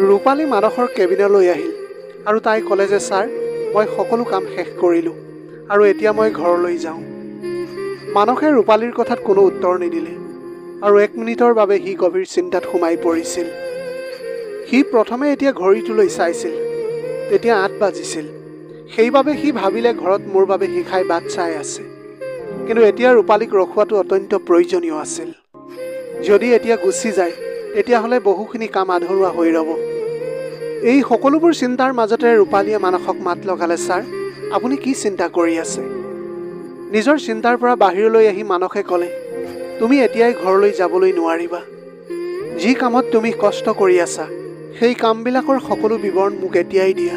ৰূপালী মানসৰ কেবিনলৈ আহিল আৰু তাই ক'লে যে ছাৰ, মই সকলো কাম শেষ কৰিলোঁ আৰু এতিয়া মই ঘৰলৈ যাওঁ। মানসে ৰূপালীৰ কথাত কোনো উত্তৰ নিদিলে আৰু 1 মিনিটৰ বাবে সি গভীৰ চিন্তাত সোমাই পৰিছিল। সি প্ৰথমে এতিয়া ঘড়ীটোলৈ চাইছিল। তেতিয়া 8 বাজিছিল। সেইবাবে সি ভাবিলে ঘৰত মোৰ বাবে শিখাই বাট চাই আছে। কিন্তু এতিয়া ৰূপালীক ৰখোৱাটো অত্যন্ত প্ৰয়োজনীয় আছিল। যদি এতিয়া গুচি যায় তেতিয়াহ'লে বহুখিনি কাম আধৰুৱা হৈ ৰ'ব। এই সকলোবোৰ চিন্তাৰ মাজতে ৰূপালীয়ে মানসক মাত লগালে, ছাৰ, আপুনি কি চিন্তা কৰি আছে? নিজৰ চিন্তাৰ পৰা বাহিৰলৈ আহি মানসে ক'লে, তুমি এতিয়াই ঘৰলৈ যাবলৈ নোৱাৰিবা। যি কামত তুমি কষ্ট কৰি আছা সেই কামবিলাকৰ সকলো বিৱৰণ মোক এতিয়াই দিয়া,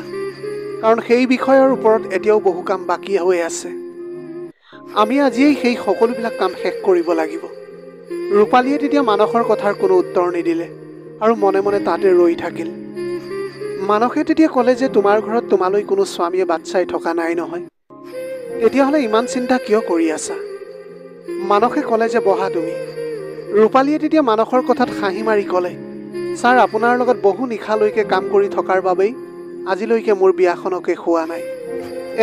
কাৰণ সেই বিষয়ৰ ওপৰত এতিয়াও বহু কাম বাকী হৈ আছে। আমি আজিয়েই সেই সকলোবিলাক কাম শেষ কৰিব লাগিব। ৰূপালীয়ে তেতিয়া মানসৰ কথাৰ কোনো উত্তৰ নিদিলে আৰু মনে মনে তাতে ৰৈ থাকিল। মানসে তেতিয়া ক'লে যে তোমাৰ ঘৰত তোমালৈ কোনো স্বামীয়ে বাট চাই থকা নাই নহয়, তেতিয়াহ'লে ইমান চিন্তা কিয় কৰি আছা? মানসে ক'লে যে বহা তুমি। ৰূপালীয়ে তেতিয়া মানসৰ কথাত হাঁহি মাৰি ক'লে, ছাৰ, আপোনাৰ লগত বহু নিশালৈকে কাম কৰি থকাৰ বাবেই আজিলৈকে মোৰ বিয়াখনকে খোৱা নাই।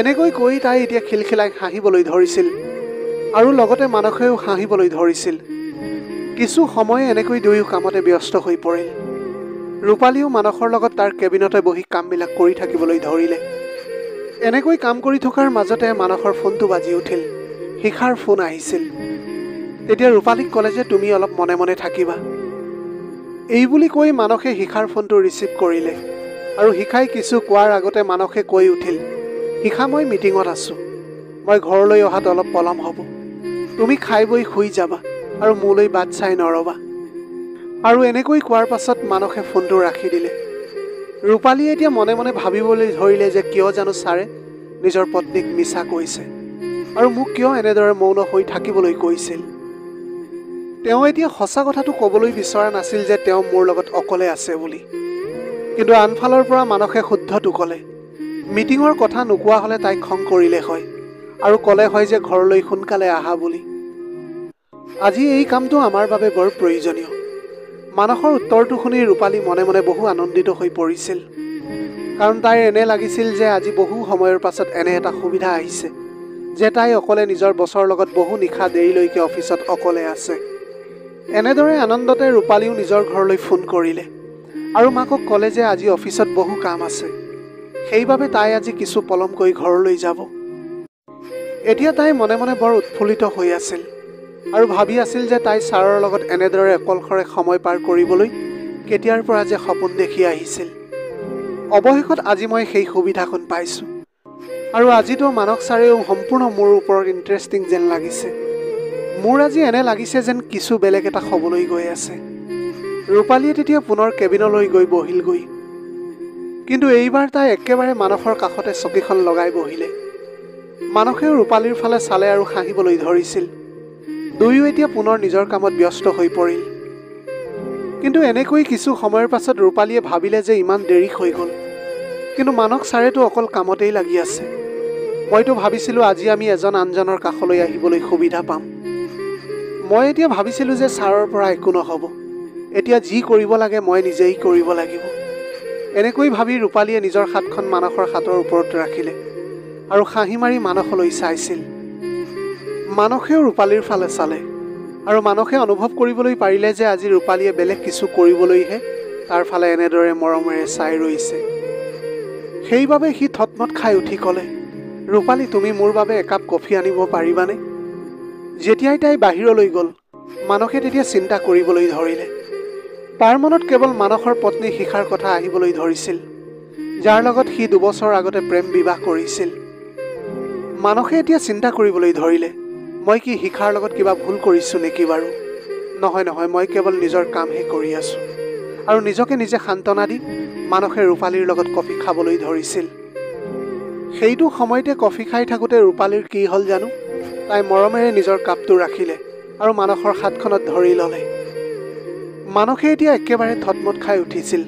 এনেকৈ কৈ তাই এতিয়া খিলখিলাই হাঁহিবলৈ ধৰিছিল আৰু লগতে মানসেও হাঁহিবলৈ ধৰিছিল। কিছু সময় এনেকৈ দুয়ো কামতে ব্যস্ত হৈ পৰিল। ৰূপালীও মানসৰ লগত তাৰ কেবিনতে বহি কামবিলাক কৰি থাকিবলৈ ধৰিলে। এনেকৈ কাম কৰি থকাৰ মাজতে মানসৰ ফোনটো বাজি উঠিল। শিখাৰ ফোন আহিছিল। তেতিয়া ৰূপালীক ক'লে যে তুমি অলপ মনে মনে থাকিবা। এই বুলি কৈ মানসে শিখাৰ ফোনটো ৰিচিভ কৰিলে আৰু শিখাই কিছু কোৱাৰ আগতে মানসে কৈ উঠিল, শিখা, মই মিটিঙত আছোঁ। মই ঘৰলৈ অহাত অলপ পলম হ'ব। তুমি খাই বৈ শুই যাবা আৰু মোলৈ বাট চাই নৰবা। আৰু এনেকৈ কোৱাৰ পাছত মানসে ফোনটো ৰাখি দিলে। ৰূপালীয়ে এতিয়া মনে মনে ভাবিবলৈ ধৰিলে যে কিয় জানো ছাৰে নিজৰ পত্নীক মিছা কৈছে আৰু মোক কিয় এনেদৰে মৌন হৈ থাকিবলৈ কৈছিল। তেওঁ এতিয়া সঁচা কথাটো ক'বলৈ বিচৰা নাছিল যে তেওঁ মোৰ লগত অকলে আছে বুলি। কিন্তু আনফালৰ পৰা মানসে শুদ্ধটো ক'লে। মিটিঙৰ কথা নোকোৱা হ'লে তাইক খং কৰিলে হয় আৰু ক'লে হয় যে ঘৰলৈ সোনকালে আহা বুলি। আজি এই কামটো আমাৰ বাবে বৰ প্ৰয়োজনীয়। মানসৰ উত্তৰটো শুনি ৰূপালী মনে মনে বহু আনন্দিত হৈ পৰিছিল, কাৰণ তাইৰ এনে লাগিছিল যে আজি বহু সময়ৰ পাছত এনে এটা সুবিধা আহিছে যে তাই অকলে নিজৰ বছৰ লগত বহু নিশা দেৰিলৈকে অফিচত অকলে আছে। এনেদৰে আনন্দতে ৰূপালীও নিজৰ ঘৰলৈ ফোন কৰিলে আৰু মাকক ক'লে যে আজি অফিচত বহু কাম আছে, সেইবাবে তাই আজি কিছু পলমকৈ ঘৰলৈ যাব। এতিয়া তাই মনে মনে বৰ উৎফুল্লিত হৈ আছিল আৰু ভাবি আছিল যে তাই ছাৰৰ লগত এনেদৰে অকলশৰে সময় পাৰ কৰিবলৈ কেতিয়াৰ পৰা যে সপোন দেখি আহিছিল। অৱশেষত আজি মই সেই সুবিধাখন পাইছোঁ আৰু আজিতো মানস ছাৰেও সম্পূৰ্ণ মোৰ ওপৰত ইণ্টাৰেষ্টিং যেন লাগিছে। মোৰ আজি এনে লাগিছে যেন কিছু বেলেগ এটা হ'বলৈ গৈ আছে। ৰূপালীয়ে তেতিয়া পুনৰ কেবিনলৈ গৈ বহিলগৈ। কিন্তু এইবাৰ তাই একেবাৰে মানসৰ কাষতে চকীখন লগাই বহিলে। মানসেও ৰূপালীৰ ফালে চালে আৰু হাঁহিবলৈ ধৰিছিল। দুয়ো এতিয়া পুনৰ নিজৰ কামত ব্যস্ত হৈ পৰিল। কিন্তু এনেকৈ কিছু সময়ৰ পাছত ৰূপালীয়ে ভাবিলে যে ইমান দেৰি হৈ গ'ল, কিন্তু মানস ছাৰেতো অকল কামতেই লাগি আছে। মইতো ভাবিছিলোঁ আজি আমি এজন আনজনৰ কাষলৈ আহিবলৈ সুবিধা পাম। মই এতিয়া ভাবিছিলোঁ যে ছাৰৰ পৰা একো নহ'ব। এতিয়া যি কৰিব লাগে মই নিজেই কৰিব লাগিব। এনেকৈ ভাবি ৰূপালীয়ে নিজৰ হাতখন মানসৰ হাতৰ ওপৰত ৰাখিলে আৰু হাঁহি মাৰি মানসলৈ চাইছিল। মানসেও ৰূপালীৰ ফালে চালে আৰু মানসে অনুভৱ কৰিবলৈ পাৰিলে যে আজি ৰূপালীয়ে বেলেগ কিছু কৰিবলৈহে তাৰ ফালে এনেদৰে মৰমেৰে চাই ৰৈছে। সেইবাবে সি থতমত খাই উঠি ক'লে, ৰূপালী, তুমি মোৰ বাবে একাপ কফি আনিব পাৰিবানে? যেতিয়াই তাই বাহিৰলৈ গ'ল মানসে তেতিয়া চিন্তা কৰিবলৈ ধৰিলে। তাৰ মনত কেৱল মানসৰ পত্নী শিখাৰ কথা আহিবলৈ ধৰিছিল, যাৰ লগত সি 2 বছৰ আগতে প্ৰেম বিবাহ কৰিছিল। মানসে এতিয়া চিন্তা কৰিবলৈ ধৰিলে, মই কি শিখাৰ লগত কিবা ভুল কৰিছোঁ নেকি বাৰু? নহয়, মই কেৱল নিজৰ কামহে কৰি আছোঁ। আৰু নিজকে নিজে সান্তনা দি মানসে ৰূপালীৰ লগত কফি খাবলৈ ধৰিছিল। সেইটো সময়তে কফি খাই থাকোঁতে ৰূপালীৰ কি হ'ল জানো, তাই মৰমেৰে নিজৰ কাপটো ৰাখিলে আৰু মানসৰ হাতখনত ধৰি ল'লে। মানসে এতিয়া একেবাৰে থতমত খাই উঠিছিল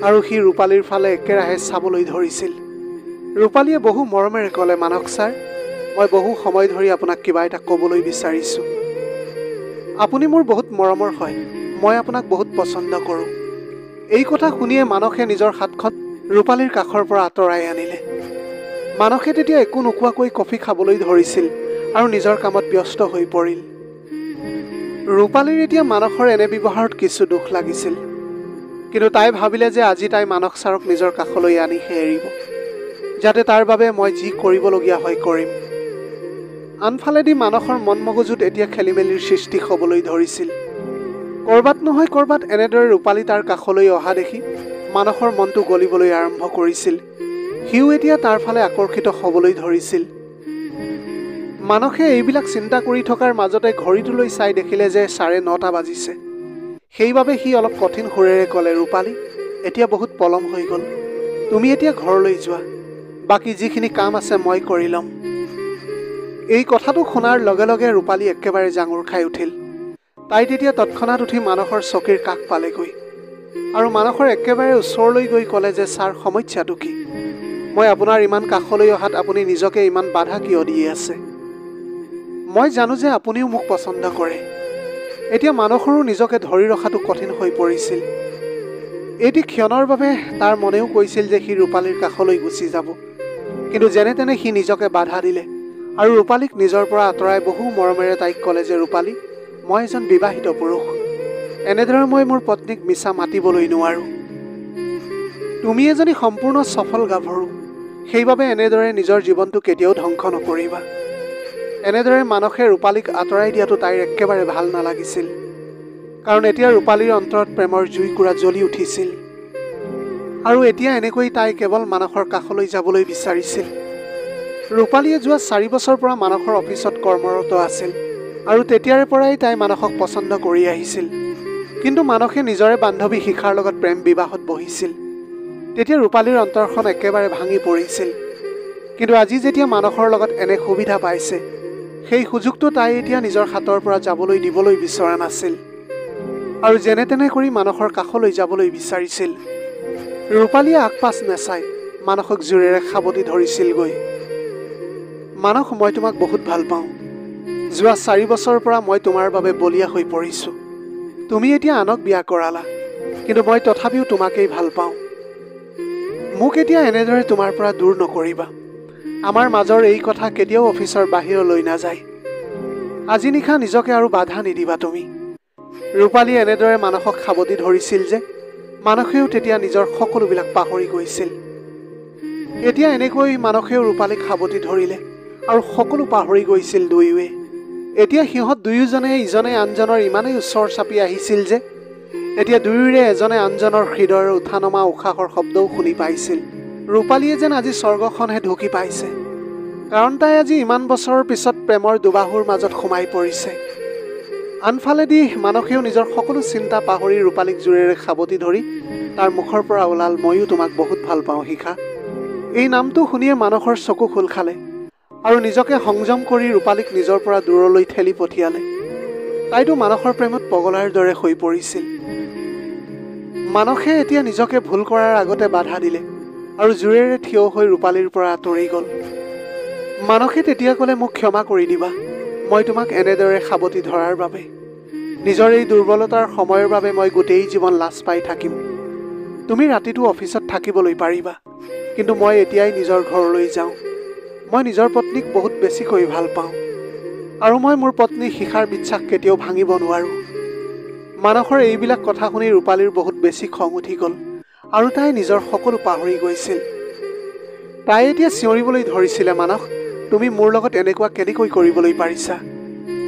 আৰু সি ৰূপালীৰ ফালে একেৰাহে চাবলৈ ধৰিছিল। ৰূপালীয়ে বহু মৰমেৰে ক'লে, মানস ছাৰ, মই বহু সময় ধৰি আপোনাক কিবা এটা ক'বলৈ বিচাৰিছোঁ। আপুনি মোৰ বহুত মৰমৰ হয়। মই আপোনাক বহুত পচন্দ কৰোঁ। এই কথা শুনিয়ে মানসে নিজৰ হাতখন ৰূপালীৰ কাষৰ পৰা আঁতৰাই আনিলে। মানসে তেতিয়া একো নোকোৱাকৈ কফি খাবলৈ ধৰিছিল আৰু নিজৰ কামত ব্যস্ত হৈ পৰিল। ৰূপালীৰ এতিয়া মানসৰ এনে ব্যৱহাৰত কিছু দুখ লাগিছিল, কিন্তু তাই ভাবিলে যে আজি তাই মানস ছাৰক নিজৰ কাষলৈ আনিহে এৰিব, যাতে তাৰ বাবে মই যি কৰিবলগীয়া হয় কৰিম। আনফালেদি মানসৰ মন মগজুত এতিয়া খেলিমেলিৰ সৃষ্টি হ'বলৈ ধৰিছিল। ক'ৰবাত নহয় ক'ৰবাত এনেদৰে ৰূপালী তাৰ কাষলৈ অহা দেখি মানসৰ মনটো গলিবলৈ আৰম্ভ কৰিছিল। সিও এতিয়া তাৰ ফালে আকৰ্ষিত হ'বলৈ ধৰিছিল। মানসে এইবিলাক চিন্তা কৰি থকাৰ মাজতে ঘড়ীটোলৈ চাই দেখিলে যে 9:30 বাজিছে। সেইবাবে সি অলপ কঠিন সুৰেৰে ক'লে, ৰূপালী, এতিয়া বহুত পলম হৈ গ'ল, তুমি এতিয়া ঘৰলৈ যোৱা, বাকী যিখিনি কাম আছে মই কৰি ল'ম। এই কথাটো শুনাৰ লগে লগে ৰূপালী একেবাৰে জাঙুৰ খাই উঠিল। তাই তেতিয়া তৎক্ষণাত উঠি মানসৰ চকীৰ কাষ পালেগৈ আৰু মানসৰ একেবাৰে ওচৰলৈ গৈ ক'লে যে, ছাৰ, সমস্যাটো কি? মই আপোনাৰ ইমান কাষলৈ অহাত আপুনি নিজকে ইমান বাধা কিয় দি আছে? মই জানো যে আপুনিও মোক পচন্দ কৰে। এতিয়া মানসৰো নিজকে ধৰি ৰখাটো কঠিন হৈ পৰিছিল। এটি ক্ষণৰ বাবে তাৰ মনেও কৈছিল যে সি ৰূপালীৰ কাষলৈ গুচি যাব, কিন্তু যেনে তেনে সি নিজকে বাধা দিলে আৰু ৰূপালীক নিজৰ পৰা আঁতৰাই বহু মৰমেৰে তাইক ক'লে যে, ৰূপালী, মই এজন বিবাহিত পুৰুষ, এনেদৰে মই মোৰ পত্নীক মিছা মাতিবলৈ নোৱাৰোঁ। তুমি এজনী সম্পূৰ্ণ সফল গাভৰু, সেইবাবে এনেদৰে নিজৰ জীৱনটো কেতিয়াও ধ্বংস নকৰিবা। এনেদৰে মানসে ৰূপালীক আঁতৰাই দিয়াটো তাইৰ একেবাৰে ভাল নালাগিছিল, কাৰণ এতিয়া ৰূপালীৰ অন্তৰত প্ৰেমৰ জুইকুৰা জ্বলি উঠিছিল আৰু এতিয়া এনেকৈ তাই কেৱল মানসৰ কাষলৈ যাবলৈ বিচাৰিছিল। ৰূপালীয়ে যোৱা 4 বছৰ পৰা মানসৰ অফিচত কৰ্মৰত আছিল আৰু তেতিয়াৰে পৰাই তাই মানসক পচন্দ কৰি আহিছিল। কিন্তু মানসে নিজৰে বান্ধৱী শিখাৰ লগত প্ৰেম বিবাহত বহিছিল। তেতিয়া ৰূপালীৰ অন্তৰখন একেবাৰে ভাঙি পৰিছিল। কিন্তু আজি যেতিয়া মানসৰ লগত এনে সুবিধা পাইছে, সেই সুযোগটো তাই এতিয়া নিজৰ হাতৰ পৰা যাবলৈ দিবলৈ বিচৰা নাছিল আৰু যেনে তেনে কৰি মানসৰ কাষলৈ যাবলৈ বিচাৰিছিল। ৰূপালীয়ে আগপাছ নেচাই মানসক জোৰেৰে সাবটি ধৰিছিলগৈ। মানস, মই তোমাক বহুত ভাল পাওঁ। যোৱা 4 বছৰৰ পৰা মই তোমাৰ বাবে বলিয়া হৈ পৰিছোঁ। তুমি এতিয়া আনক বিয়া কৰালা, কিন্তু মই তথাপিও তোমাকেই ভাল পাওঁ। মোক এতিয়া এনেদৰে তোমাৰ পৰা দূৰ নকৰিবা। আমাৰ মাজৰ এই কথা কেতিয়াও অফিচৰ বাহিৰলৈ নাযায়। আজি নিশা নিজকে আৰু বাধা নিদিবা তুমি। ৰূপালীয়ে এনেদৰে মানসক সাবটি ধৰিছিল যে মানসেও তেতিয়া নিজৰ সকলোবিলাক পাহৰি গৈছিল। এতিয়া এনেকৈ মানসেও ৰূপালীক সাবটি ধৰিলে আৰু সকলো পাহৰি গৈছিল দুয়োৱে। এতিয়া সিহঁত দুয়োজনে ইজনে আনজনৰ ইমানেই ওচৰ চাপি আহিছিল যে এতিয়া দুয়োৰে এজনে আনজনৰ হৃদয়ৰ উঠা নমা উশাহৰ শব্দও শুনি পাইছিল। ৰূপালীয়ে যেন আজি স্বৰ্গখনহে ঢুকি পাইছে, কাৰণ তাই আজি ইমান বছৰৰ পিছত প্ৰেমৰ দুবাহুৰ মাজত সোমাই পৰিছে। আনফালেদি মানসেও নিজৰ সকলো চিন্তা পাহৰি ৰূপালীক জোৰেৰে সাবটি ধৰি তাৰ মুখৰ পৰা ওলাল, ময়ো তোমাক বহুত ভাল পাওঁ শিখা। এই নামটো শুনিয়ে মানসৰ চকু খোল খালে আৰু নিজকে সংযম কৰি ৰূপালীক নিজৰ পৰা দূৰলৈ ঠেলি পঠিয়ালে। তাইতো মানসৰ প্ৰেমত পগলাৰ দৰে হৈ পৰিছিল। মানসে এতিয়া নিজকে ভুল কৰাৰ আগতে বাধা দিলে আৰু জোৰেৰে থিয় হৈ ৰূপালীৰ পৰা আঁতৰি গ'ল। মানসে তেতিয়া ক'লে, মোক ক্ষমা কৰি দিবা, মই তোমাক এনেদৰে সাবটি ধৰাৰ বাবে। নিজৰ এই দুৰ্বলতাৰ সময়ৰ বাবে মই গোটেই জীৱন লাজ পাই থাকিম। তুমি ৰাতিটো অফিচত থাকিবলৈ পাৰিবা, কিন্তু মই এতিয়াই নিজৰ ঘৰলৈ যাওঁ। মই নিজৰ পত্নীক বহুত বেছিকৈ ভাল পাওঁ আৰু মই মোৰ পত্নী শিখাৰ বিশ্বাস কেতিয়াও ভাঙিব নোৱাৰোঁ। মানসৰ এইবিলাক কথা শুনি ৰূপালীৰ বহুত বেছি খং উঠি গ'ল আৰু তাই নিজৰ সকলো পাহৰি গৈছিল। তাই এতিয়া চিঞৰিবলৈ ধৰিছিলে, মানস, তুমি মোৰ লগত এনেকুৱা কেনেকৈ কৰিবলৈ পাৰিছা?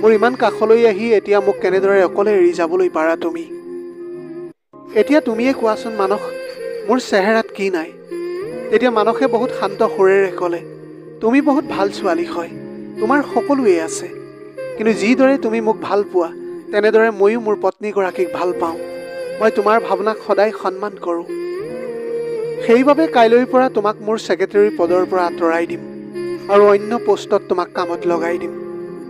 মোৰ ইমান কাষলৈ আহি এতিয়া মোক কেনেদৰে অকলে এৰি যাবলৈ পাৰা তুমি? এতিয়া তুমিয়ে কোৱাচোন মানস, মোৰ চেহেৰাত কি নাই? তেতিয়া মানসে বহুত শান্ত সুৰেৰে ক'লে, তুমি বহুত ভাল ছোৱালী হয়, তোমাৰ সকলোৱে আছে, কিন্তু যিদৰে তুমি মোক ভাল পোৱা তেনেদৰে ময়ো মোৰ পত্নীগৰাকীক ভাল পাওঁ। মই তোমাৰ ভাৱনাক সদায় সন্মান কৰোঁ। সেইবাবে কাইলৈৰ পৰা তোমাক মোৰ ছেক্ৰেটাৰী পদৰ পৰা আঁতৰাই দিম আৰু অন্য পোষ্টত তোমাক কামত লগাই দিম,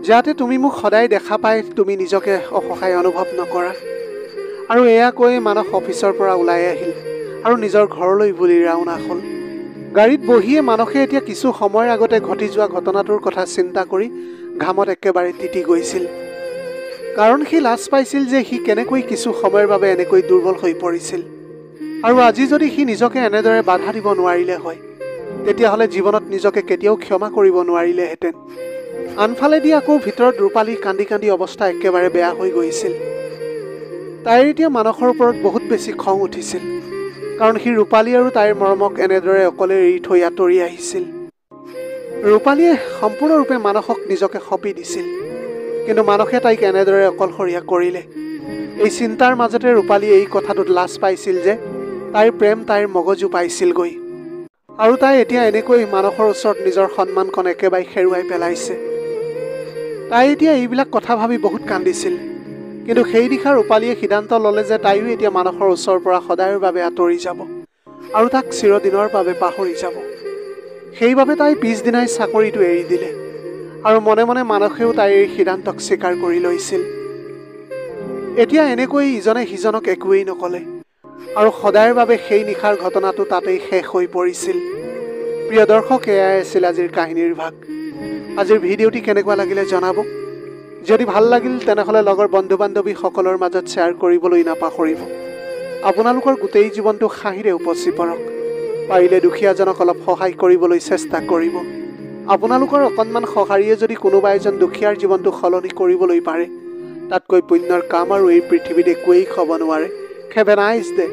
যাতে তুমি মোক সদায় দেখা পাই তুমি নিজকে অসহায় অনুভৱ নকৰা। আৰু এয়া কৈ মানস অফিচৰ পৰা ওলাই আহিল আৰু নিজৰ ঘৰলৈ বুলি ৰাওনা হ'ল। গাড়ীত বহিয়ে মানসে এতিয়া কিছু সময়ৰ আগতে ঘটি যোৱা ঘটনাটোৰ কথা চিন্তা কৰি ঘামত একেবাৰে তিতি গৈছিল, কাৰণ সি লাজ পাইছিল যে সি কেনেকৈ কিছু সময়ৰ বাবে এনেকৈ দুৰ্বল হৈ পৰিছিল। আৰু আজি যদি সি নিজকে এনেদৰে বাধা দিব নোৱাৰিলে হয় তেতিয়াহ'লে জীৱনত নিজকে কেতিয়াও ক্ষমা কৰিব নোৱাৰিলেহেঁতেন। আনফালেদি আকৌ ভিতৰত ৰূপালীৰ কান্দি কান্দি অৱস্থা একেবাৰে বেয়া হৈ গৈছিল। তাইৰ এতিয়া মানসৰ ওপৰত বহুত বেছি খং উঠিছিল, কাৰণ সি ৰূপালী আৰু তাইৰ মৰমক এনেদৰে অকলে এৰি থৈ আঁতৰি আহিছিল। ৰূপালীয়ে সম্পূৰ্ণৰূপে মানসক নিজকে সঁপি দিছিল, কিন্তু মানসে তাইক এনেদৰে অকলশৰীয়া কৰিলে। এই চিন্তাৰ মাজতে ৰূপালীয়ে এই কথাটোত লাজ পাইছিল যে তাইৰ প্ৰেম তাইৰ মগজু পাইছিলগৈ, আৰু তাই এতিয়া এনেকৈ মানসৰ ওচৰত নিজৰ সন্মানকণ একেবাৰে হেৰুৱাই পেলাইছে। তাই এতিয়া এইবিলাক কথা ভাবি বহুত কান্দিছিল, কিন্তু সেই দিশা ৰূপালীয়ে সিদ্ধান্ত ল'লে যে তাইও এতিয়া মানসৰ ওচৰৰ পৰা সদায়ৰ বাবে আঁতৰি যাব আৰু তাক চিৰদিনৰ বাবে পাহৰি যাব। সেইবাবে তাই পিছদিনাই চাকৰিটো এৰি দিলে, আৰু মনে মনে মানসেও তাইৰ এই সিদ্ধান্তক স্বীকাৰ কৰি লৈছিল। এতিয়া এনেকৈ ইজনে সিজনক একোৱেই নকলে, আৰু সদায়ৰ বাবে সেই নিশাৰ ঘটনাটো তাতেই শেষ হৈ পৰিছিল। প্ৰিয় দৰ্শক, এয়াই আছিল আজিৰ কাহিনীৰ ভাগ। আজিৰ ভিডিঅ'টি কেনেকুৱা লাগিলে জনাব। যদি ভাল লাগিল তেনেহ'লে লগৰ বন্ধু বান্ধৱীসকলৰ মাজত শ্বেয়াৰ কৰিবলৈ নাপাহৰিব। আপোনালোকৰ গোটেই জীৱনটো হাঁহিৰে উপচি পৰক। পাৰিলে দুখীয়াজনক অলপ সহায় কৰিবলৈ চেষ্টা কৰিব। আপোনালোকৰ অকণমান সঁহাৰিয়ে যদি কোনোবা এজন দুখীয়াৰ জীৱনটো সলনি কৰিবলৈ পাৰে, তাতকৈ পুণ্যৰ কাম আৰু এই পৃথিৱীত একোৱেই হ'ব নোৱাৰে। Have a nice day.